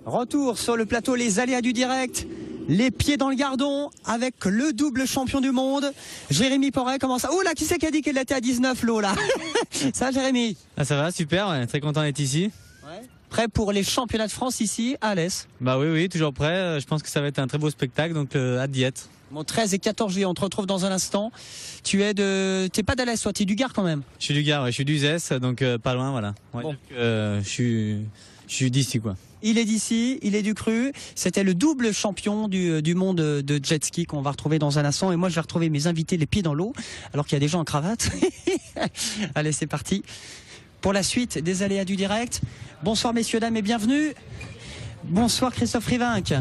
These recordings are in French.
Retour sur le plateau, les aléas du direct. Les pieds dans le gardon avec le double champion du monde. Jérémy Porret commence à... Oh là, qui c'est qui a dit qu'elle était à 19 l'eau là? Ça, Jérémy? Ah, ça va, super, ouais, très content d'être ici. Ouais. Prêt pour les championnats de France ici à Alès? Bah oui, toujours prêt. Je pense que ça va être un très beau spectacle, donc hâte d'y être. Bon, 13 et 14 juillet, on te retrouve dans un instant. T'es pas d'Alès, toi, t'es du Gard quand même? Je suis du Gard, ouais, je suis d'Uzès, donc pas loin, voilà. Ouais, bon. Donc, je suis d'ici, quoi. Il est d'ici, il est du Cru. C'était le double champion du monde de jet ski qu'on va retrouver dans un instant. Et moi, je vais retrouver mes invités les pieds dans l'eau, alors qu'il y a des gens en cravate. Allez, c'est parti. Pour la suite des aléas du direct. Bonsoir, messieurs, dames, et bienvenue. Bonsoir, Christophe Rivinc.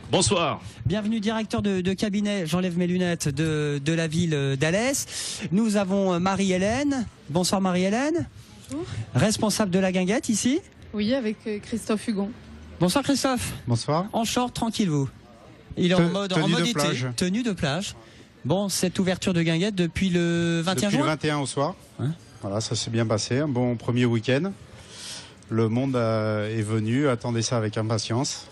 Bonsoir. Bienvenue, directeur de cabinet, j'enlève mes lunettes, de la ville d'Alès. Nous avons Marie-Hélène. Bonsoir, Marie-Hélène. Bonjour. Responsable de la guinguette ici. Oui, avec Christophe Hugon. Bonsoir, Christophe. Bonsoir. En short, tranquille, vous. Il est en mode été, plage. Tenue de plage. Bon, cette ouverture de guinguette depuis le 21 Depuis juin. le 21 au soir. Hein, voilà, ça s'est bien passé. Un bon premier week-end. Le monde est venu, attendait ça avec impatience.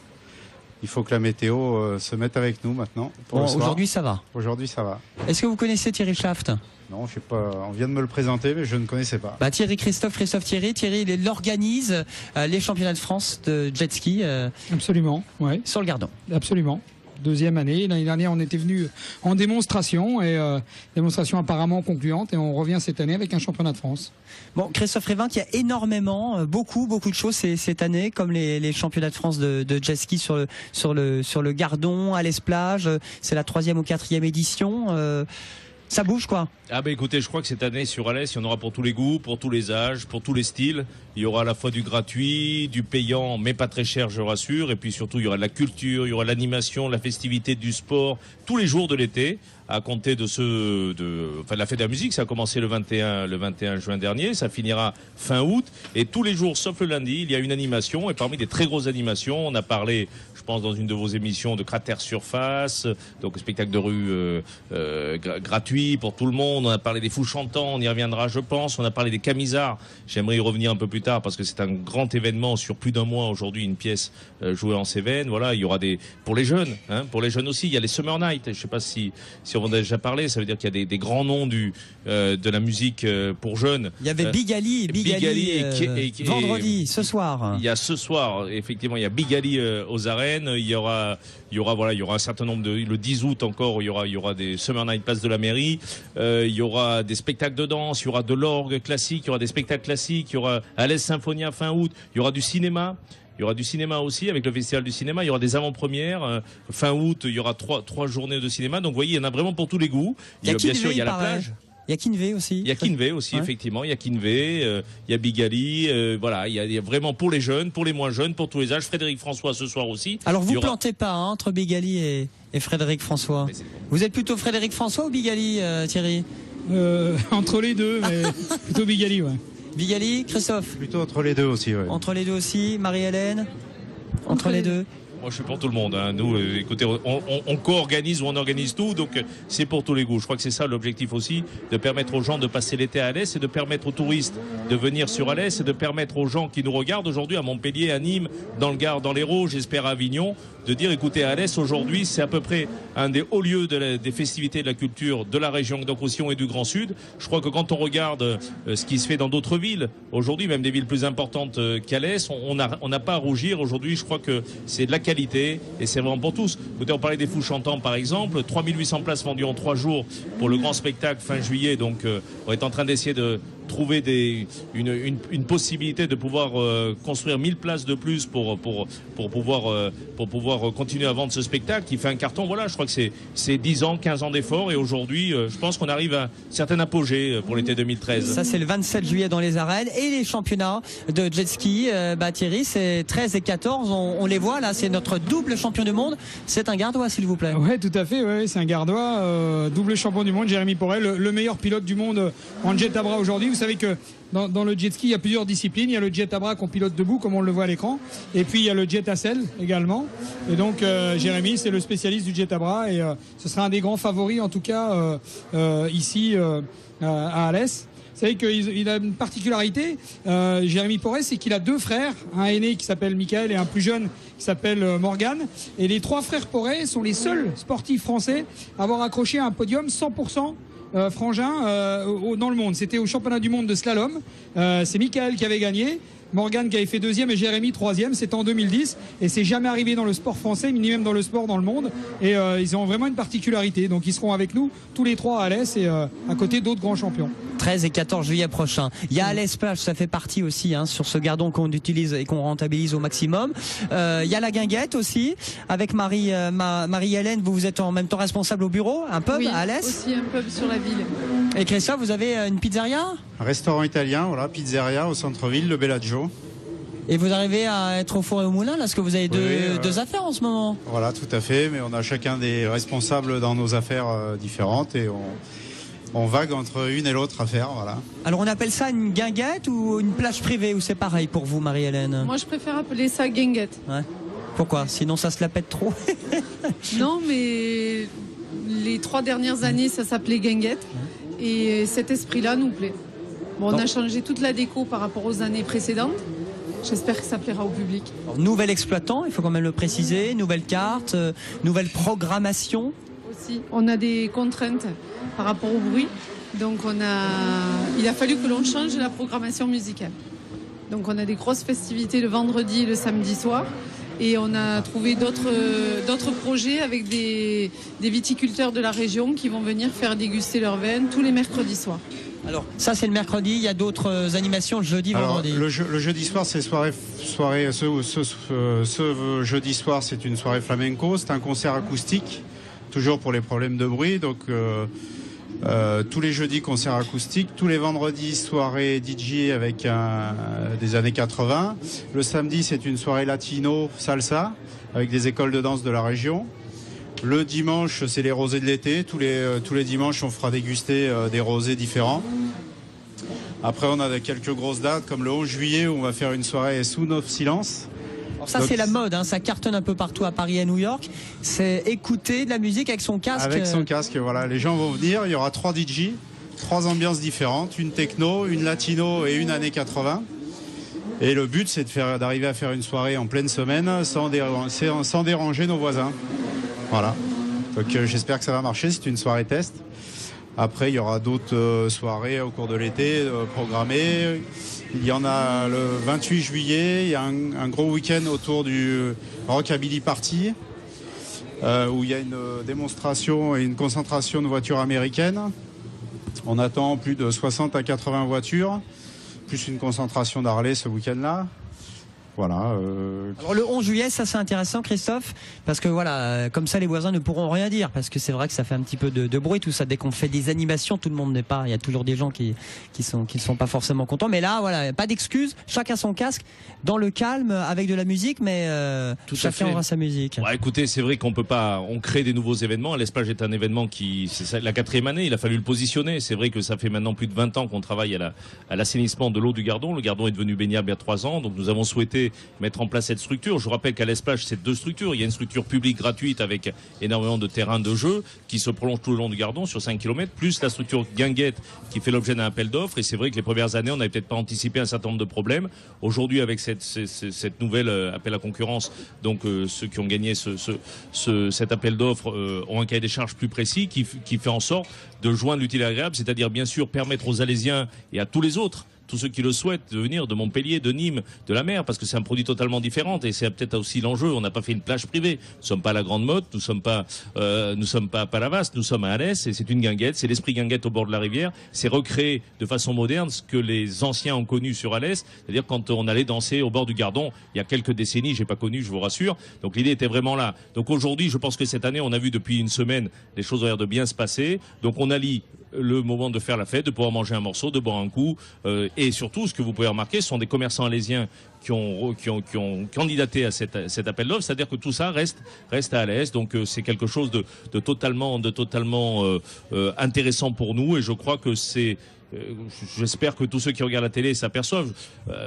Il faut que la météo se mette avec nous maintenant. Bon, aujourd'hui, ça va. Aujourd'hui, ça va. Est-ce que vous connaissez Thierry Schaft? Non, je sais pas. On vient de me le présenter, mais je ne connaissais pas. Bah, Christophe Thierry, il organise les championnats de France de jet ski Absolument, ouais. sur le Gardon. Absolument. Deuxième année. L'année dernière, on était venu en démonstration et démonstration apparemment concluante et on revient cette année avec un championnat de France. Bon, Christophe Rivinc, il y a énormément, beaucoup de choses cette année, comme les championnats de France de jet ski sur le Gardon, à l'Esplage. C'est la 3e ou 4e édition. Ça bouge, quoi. Ah bah écoutez, je crois que cette année sur Alès, il y en aura pour tous les goûts, pour tous les âges, pour tous les styles. Il y aura à la fois du gratuit, du payant, mais pas très cher, je rassure. Et puis surtout, il y aura de la culture, il y aura de l'animation, de la festivité, du sport, tous les jours de l'été, à compter de la fête de la musique. Ça a commencé le 21 juin dernier, ça finira fin août. Et tous les jours, sauf le lundi, il y a une animation. Et parmi des très grosses animations, on a parlé, je pense, dans une de vos émissions, de Cratère Surface, donc spectacle de rue gratuit pour tout le monde. On a parlé des fous chantants, on y reviendra, je pense. On a parlé des camisards. J'aimerais y revenir un peu plus tard parce que c'est un grand événement sur plus d'un mois aujourd'hui, une pièce jouée en Cévennes. Voilà, il y aura pour les jeunes, hein, pour les jeunes aussi. Il y a les Summer Night. Je sais pas si on en a déjà parlé. Ça veut dire qu'il y a des grands noms de la musique pour jeunes. Il y avait Big Ali vendredi, ce soir. Il y a ce soir, effectivement, il y a Big Ali aux arènes. Il y aura un certain nombre le 10 août encore, il y aura des Summer Night Place de la mairie. Il y aura des spectacles de danse, il y aura de l'orgue classique, il y aura des spectacles classiques, il y aura Alès Symphonia fin août, il y aura du cinéma. Il y aura du cinéma aussi avec le festival du cinéma. Il y aura des avant-premières. Fin août, il y aura trois journées de cinéma. Donc vous voyez, il y en a vraiment pour tous les goûts. Bien sûr, il y a la plage. Il y a Kinvey aussi. Il y a Kinvey aussi, ouais. Effectivement. Il y a Kinvey, il y a Big Ali. Voilà, il y a vraiment pour les jeunes, pour les moins jeunes, pour tous les âges. Frédéric François ce soir aussi. Alors vous plantez pas entre Big Ali et Frédéric François. Vous êtes plutôt Frédéric François ou Big Ali, Thierry? Entre les deux, mais plutôt Big Ali, ouais. Big Ali, Christophe? Plutôt entre les deux aussi, ouais. Entre les deux aussi, Marie-Hélène? Entre les deux. Moi, je suis pour tout le monde. Hein. Nous, écoutez, on co-organise ou on organise tout, donc c'est pour tous les goûts. Je crois que c'est ça l'objectif aussi, de permettre aux gens de passer l'été à Alès et de permettre aux touristes de venir sur Alès et de permettre aux gens qui nous regardent aujourd'hui à Montpellier, à Nîmes, dans le Gard, dans l'Hérault, j'espère à Avignon, de dire, écoutez, à Alès, aujourd'hui, c'est à peu près un des hauts lieux des festivités de la culture de la région Languedoc-Roussillon et du Grand Sud. Je crois que quand on regarde ce qui se fait dans d'autres villes, aujourd'hui, même des villes plus importantes qu'Alès, on n'a pas à rougir. Aujourd'hui, je crois que c'est de la qualité et c'est vraiment pour tous. Écoutez, on parlait des fous chantants par exemple, 3800 places vendues en 3 jours pour le grand spectacle fin juillet, donc on est en train d'essayer de trouver une possibilité de pouvoir construire 1000 places de plus pour pouvoir continuer à vendre ce spectacle qui fait un carton. Voilà, je crois que c'est 10 ans, 15 ans d'efforts et aujourd'hui, je pense qu'on arrive à un certain apogée pour l'été 2013. Ça, c'est le 27 juillet dans les arènes et les championnats de jet ski. Thierry, c'est 13 et 14, on les voit là, c'est notre double champion du monde. C'est un Gardois, s'il vous plaît. Ouais, tout à fait, ouais, c'est un Gardois, double champion du monde, Jérémy Porret, le meilleur pilote du monde en jet à bras aujourd'hui. Vous savez que dans le jet ski, il y a plusieurs disciplines. Il y a le jet à bras qu'on pilote debout, comme on le voit à l'écran. Et puis, il y a le jet à selle également. Et donc, Jérémy, c'est le spécialiste du jet à bras. Et ce sera un des grands favoris, en tout cas, ici à Alès. Vous savez qu'il a une particularité, Jérémy Porret, c'est qu'il a deux frères, un aîné qui s'appelle Michael et un plus jeune qui s'appelle Morgane. Et les 3 frères Porret sont les seuls sportifs français à avoir accroché un podium 100% frangin dans le monde. C'était au championnat du monde de slalom. C'est Michael qui avait gagné, Morgane qui avait fait 2e et Jérémy 3e. C'était en 2010 et c'est jamais arrivé dans le sport français, ni même dans le sport dans le monde. Et ils ont vraiment une particularité. Donc ils seront avec nous tous les 3 à Alès et à côté d'autres grands champions. 13 et 14 juillet prochain. Il y a Alès Plage, ça fait partie aussi sur ce gardon qu'on utilise et qu'on rentabilise au maximum. Il y a la guinguette aussi avec Marie-Hélène. Vous êtes en même temps responsable au bureau, un pub à Alès. Aussi un pub sur la ville. Et Christophe, vous avez une pizzeria? Un restaurant italien, voilà, pizzeria au centre-ville, le Bellagio. Et vous arrivez à être au four et au moulin là, parce que vous avez deux affaires en ce moment. Voilà, tout à fait, mais on a chacun des responsables dans nos affaires différentes et on vague entre une et l'autre affaire, voilà. Alors on appelle ça une guinguette ou une plage privée, ou c'est pareil pour vous, Marie-Hélène? Moi, je préfère appeler ça guinguette. Ouais. Pourquoi? Sinon ça se la pète trop. Non, mais les 3 dernières années, ça s'appelait guinguette. Et cet esprit-là nous plaît. Bon, on a changé toute la déco par rapport aux années précédentes. J'espère que ça plaira au public. Alors, nouvel exploitant, il faut quand même le préciser, nouvelle carte, nouvelle programmation. Aussi, on a des contraintes par rapport au bruit. Donc il a fallu que l'on change la programmation musicale. Donc on a des grosses festivités le vendredi et le samedi soir. Et on a trouvé d'autres projets avec des viticulteurs de la région qui vont venir faire déguster leurs vins tous les mercredis soirs. Alors ça c'est le mercredi, il y a d'autres animations le jeudi, vendredi. Le jeudi soir c'est ce jeudi soir c'est une soirée flamenco, c'est un concert acoustique, toujours pour les problèmes de bruit, donc tous les jeudis concert acoustique, tous les vendredis soirée DJ avec des années 80. Le samedi c'est une soirée latino salsa avec des écoles de danse de la région. Le dimanche c'est les rosés de l'été, tous les dimanches on fera déguster des rosés différents. Après on a quelques grosses dates comme le 11 juillet où on va faire une soirée sous notre silence. Alors ça c'est la mode, ça cartonne un peu partout à Paris et à New York. C'est écouter de la musique avec son casque. Avec son casque, voilà. Les gens vont venir, il y aura 3 DJ, 3 ambiances différentes, une techno, une latino et une années 80. Et le but c'est d'arriver à faire une soirée en pleine semaine sans déranger nos voisins. Voilà. Donc j'espère que ça va marcher, c'est une soirée test. Après il y aura d'autres soirées au cours de l'été programmées. Il y en a le 28 juillet, il y a un gros week-end autour du Rockabilly Party où il y a une démonstration et une concentration de voitures américaines. On attend plus de 60 à 80 voitures, plus une concentration d'Harley ce week-end-là. Voilà. Alors le 11 juillet, ça c'est intéressant, Christophe, parce que voilà, comme ça les voisins ne pourront rien dire, parce que c'est vrai que ça fait un petit peu de bruit tout ça. Dès qu'on fait des animations, tout le monde n'est pas, il y a toujours des gens qui sont pas forcément contents. Mais là, voilà, pas d'excuses, chacun son casque, dans le calme, avec de la musique, mais chacun aura sa musique. Ouais, écoutez, c'est vrai qu'on peut pas, on crée des nouveaux événements. L'Esplage est un événement c'est la 4e année, il a fallu le positionner. C'est vrai que ça fait maintenant plus de 20 ans qu'on travaille à l'assainissement de l'eau du Gardon. Le Gardon est devenu baignable il y a 3 ans, donc nous avons souhaité mettre en place cette structure. Je vous rappelle qu'à l'Esplage, c'est 2 structures. Il y a une structure publique gratuite avec énormément de terrains de jeu qui se prolonge tout le long du Gardon sur 5 km, plus la structure guinguette qui fait l'objet d'un appel d'offres. Et c'est vrai que les premières années, on n'avait peut-être pas anticipé un certain nombre de problèmes. Aujourd'hui, avec cette nouvelle appel à concurrence, donc ceux qui ont gagné cet appel d'offres ont un cahier des charges plus précis qui fait en sorte de joindre l'utile à l'agréable, c'est-à-dire bien sûr permettre aux Alésiens et à tous les autres, tous ceux qui le souhaitent, de venir de Montpellier, de Nîmes, de la mer, parce que c'est un produit totalement différent et c'est peut-être aussi l'enjeu. On n'a pas fait une plage privée. Nous ne sommes pas à la Grande Motte, nous ne sommes pas à Palavas, nous sommes à Alès et c'est une guinguette. C'est l'esprit guinguette au bord de la rivière. C'est recréer de façon moderne ce que les anciens ont connu sur Alès, c'est-à-dire quand on allait danser au bord du Gardon il y a quelques décennies, j'ai pas connu, je vous rassure. Donc l'idée était vraiment là. Donc aujourd'hui, je pense que cette année, on a vu depuis une semaine, les choses ont l'air de bien se passer. Donc on allie le moment de faire la fête, de pouvoir manger un morceau, de boire un coup, et surtout, ce que vous pouvez remarquer, ce sont des commerçants alésiens qui ont candidaté à cet appel d'offres, c'est-à-dire que tout ça reste à Alès, donc c'est quelque chose de totalement intéressant pour nous, et je crois que c'est j'espère que tous ceux qui regardent la télé s'aperçoivent.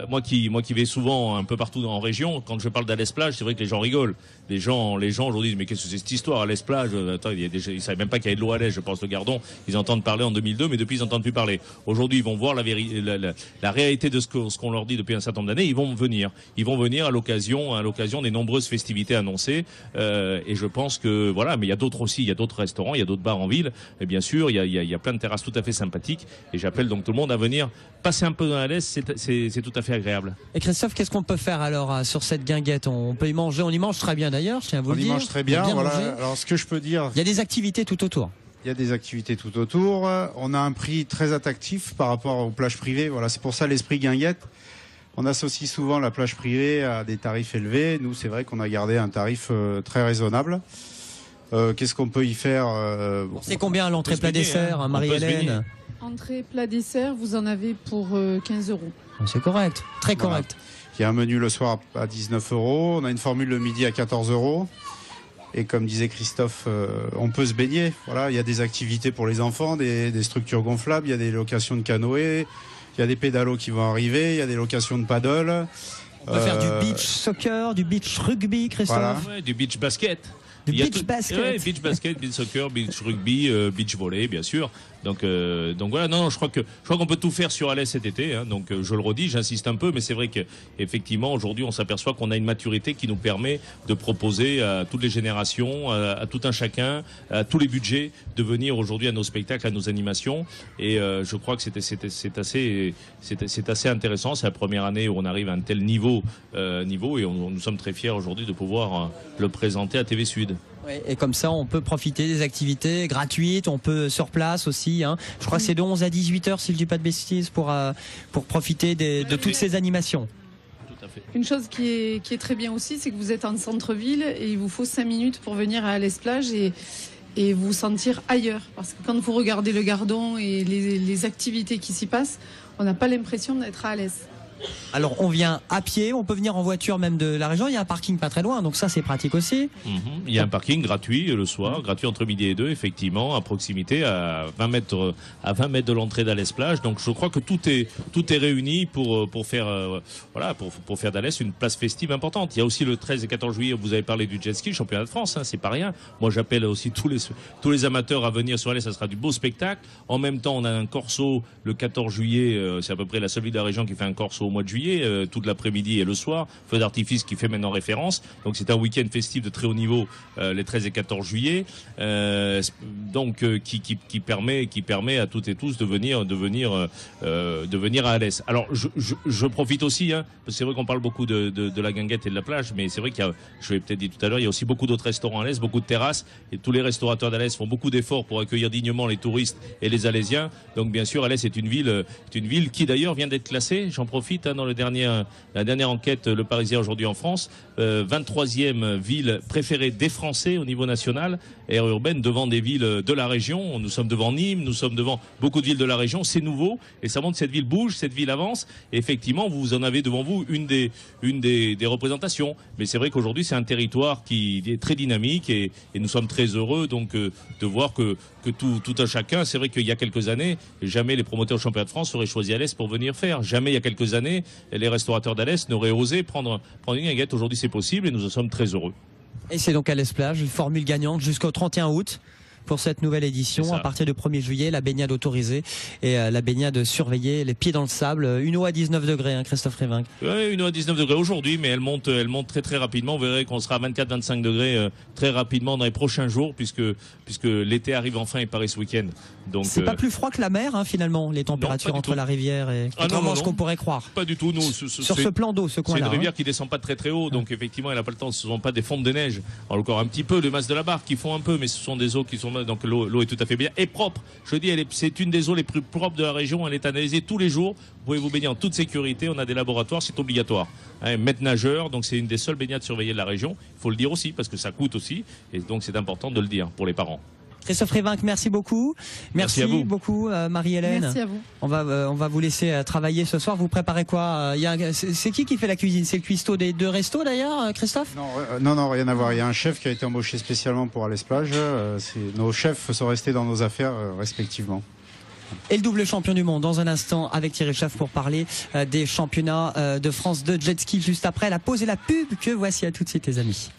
Moi qui vais souvent un peu partout en région, quand je parle d'Alès Plage, c'est vrai que les gens rigolent. Les gens aujourd'hui disent mais qu'est-ce que c'est cette histoire Alès Plage? Attends, ils savaient même pas qu'il y avait de l'eau à Alès, je pense, le Gardon. Ils entendent parler en 2002, mais depuis ils n'entendent plus parler. Aujourd'hui, ils vont voir la réalité de ce qu'on leur dit depuis un certain nombre d'années. Ils vont venir à l'occasion des nombreuses festivités annoncées. Et je pense que voilà, mais il y a d'autres aussi, il y a d'autres restaurants, il y a d'autres bars en ville. Et bien sûr, il y a plein de terrasses tout à fait sympathiques. Et j'appelle donc tout le monde à venir passer un peu dans Alès. C'est tout à fait agréable. Et Christophe, qu'est-ce qu'on peut faire alors sur cette guinguette? On peut y manger, on y mange très bien d'ailleurs, je tiens à vous le dire. On y mange très bien, voilà. Manger. Alors ce que je peux dire, il y a des activités tout autour. il y a des activités tout autour. On a un prix très attractif par rapport aux plages privées. Voilà, c'est pour ça l'esprit guinguette. On associe souvent la plage privée à des tarifs élevés. Nous, c'est vrai qu'on a gardé un tarif très raisonnable. Qu'est-ce qu'on peut y faire C'est combien l'entrée plat dessert, hein, Marie-Hélène? Entrée plat dessert, vous en avez pour 15 €. C'est correct, très correct. Voilà. Il y a un menu le soir à 19 €. On a une formule le midi à 14 €. Et comme disait Christophe, on peut se baigner. Voilà, il y a des activités pour les enfants, des structures gonflables, il y a des locations de canoë, il y a des pédalos qui vont arriver, il y a des locations de paddle. On peut faire du beach soccer, du beach rugby, Christophe. Voilà. Ouais, du beach basket. Du beach basket. Ouais, beach basket, beach soccer, beach rugby, beach volley, bien sûr. Donc voilà, non, je crois qu'on peut tout faire sur Alès cet été. Hein, donc je le redis, j'insiste un peu, mais c'est vrai que effectivement aujourd'hui on s'aperçoit qu'on a une maturité qui nous permet de proposer à toutes les générations, à tout un chacun, à tous les budgets, de venir aujourd'hui à nos spectacles, à nos animations. Et je crois que c'est assez intéressant. C'est la première année où on arrive à un tel niveau et nous sommes très fiers aujourd'hui de pouvoir le présenter à TV Sud. Oui, et comme ça, on peut profiter des activités gratuites, on peut sur place aussi. Hein. Je crois que c'est de 11 à 18 heures, si je dis pas de bêtises, pour profiter de toutes ces animations. Tout à fait. Une chose qui est très bien aussi, c'est que vous êtes en centre-ville et il vous faut 5 minutes pour venir à Alès Plage et vous sentir ailleurs. Parce que quand vous regardez le Gardon et les activités qui s'y passent, on n'a pas l'impression d'être à Alès. Alors on vient à pied, on peut venir en voiture même de la région, il y a un parking pas très loin, donc ça c'est pratique aussi. Il y a un parking gratuit le soir, gratuit entre midi et 2, effectivement, à proximité, à 20 mètres de l'entrée d'Alès Plage. Donc je crois que tout est réuni pour faire d'Alès une place festive importante. Il y a aussi le 13 et 14 juillet, vous avez parlé du jet ski, le championnat de France, hein, c'est pas rien. Moi j'appelle aussi tous les amateurs à venir sur Alès, ça sera du beau spectacle. En même temps, on a un corso le 14 juillet, c'est à peu près la seule ville de la région qui fait un corso au mois de juillet, toute l'après-midi et le soir, feu d'artifice qui fait maintenant référence. Donc c'est un week-end festif de très haut niveau les 13 et 14 juillet, qui permet à toutes et tous de venir à Alès. Alors je profite aussi, hein, parce que c'est vrai qu'on parle beaucoup de la guinguette et de la plage, mais c'est vrai qu'il y a, je l'ai peut-être dit tout à l'heure, il y a aussi beaucoup d'autres restaurants à Alès, beaucoup de terrasses, et tous les restaurateurs d'Alès font beaucoup d'efforts pour accueillir dignement les touristes et les Alésiens. Donc bien sûr, Alès est une ville qui d'ailleurs vient d'être classée, j'en profite, hein, dans la dernière enquête Le Parisien aujourd'hui en France, 23e ville préférée des Français au niveau national, aire urbaine, devant des villes de la région. Nous sommes devant Nîmes, nous sommes devant beaucoup de villes de la région. C'est nouveau et ça montre que cette ville bouge, cette ville avance. Et effectivement, vous en avez devant vous une des représentations. Mais c'est vrai qu'aujourd'hui, c'est un territoire qui est très dynamique et nous sommes très heureux donc de voir que tout un chacun. C'est vrai qu'il y a quelques années, jamais les promoteurs du championnat de France auraient choisi Alès pour venir faire. Jamais il y a quelques années, les restaurateurs d'Alès n'auraient osé prendre une guinguette. Aujourd'hui, c'est possible et nous en sommes très heureux. Et c'est donc Alès Plage, une formule gagnante jusqu'au 31 août. Pour cette nouvelle édition, à partir du 1er juillet, la baignade autorisée et la baignade surveillée, les pieds dans le sable, une eau à 19 degrés, hein, Christophe Révinck. Oui, une eau à 19 degrés aujourd'hui, mais elle monte très très rapidement. Vous verrez qu'on sera à 24-25 degrés très rapidement dans les prochains jours, puisque l'été arrive enfin et paraît ce week-end. Donc c'est pas plus froid que la mer, hein, finalement, les températures entre la rivière et ce qu'on pourrait croire. Pas du tout, nous. Sur ce plan d'eau, ce coin-là. C'est une rivière qui descend pas très très haut, donc effectivement, elle n'a pas le temps. Ce ne sont pas des fontes de neige. Alors encore un petit peu de masse de la barre qui font un peu, mais ce sont des eaux qui sont donc l'eau est tout à fait bien et propre. Je dis, c'est une des eaux les plus propres de la région. Elle est analysée tous les jours. Vous pouvez vous baigner en toute sécurité. On a des laboratoires, c'est obligatoire. Maître nageur, donc c'est une des seules baignades surveillées de la région. Il faut le dire aussi parce que ça coûte aussi, et donc c'est important de le dire pour les parents. Christophe Révinck, merci beaucoup. Merci à vous. beaucoup, Marie-Hélène. Merci à vous. On va vous laisser travailler ce soir. Vous préparez quoi? C'est qui fait la cuisine? C'est le cuistot des deux restos d'ailleurs, Christophe? Non, rien à voir. Il y a un chef qui a été embauché spécialement pour Alès Plage. Nos chefs sont restés dans nos affaires respectivement. Et le double champion du monde dans un instant avec Thierry Schaff pour parler des championnats de France de jet ski juste après la pause et la pub que voici à tout de suite les amis.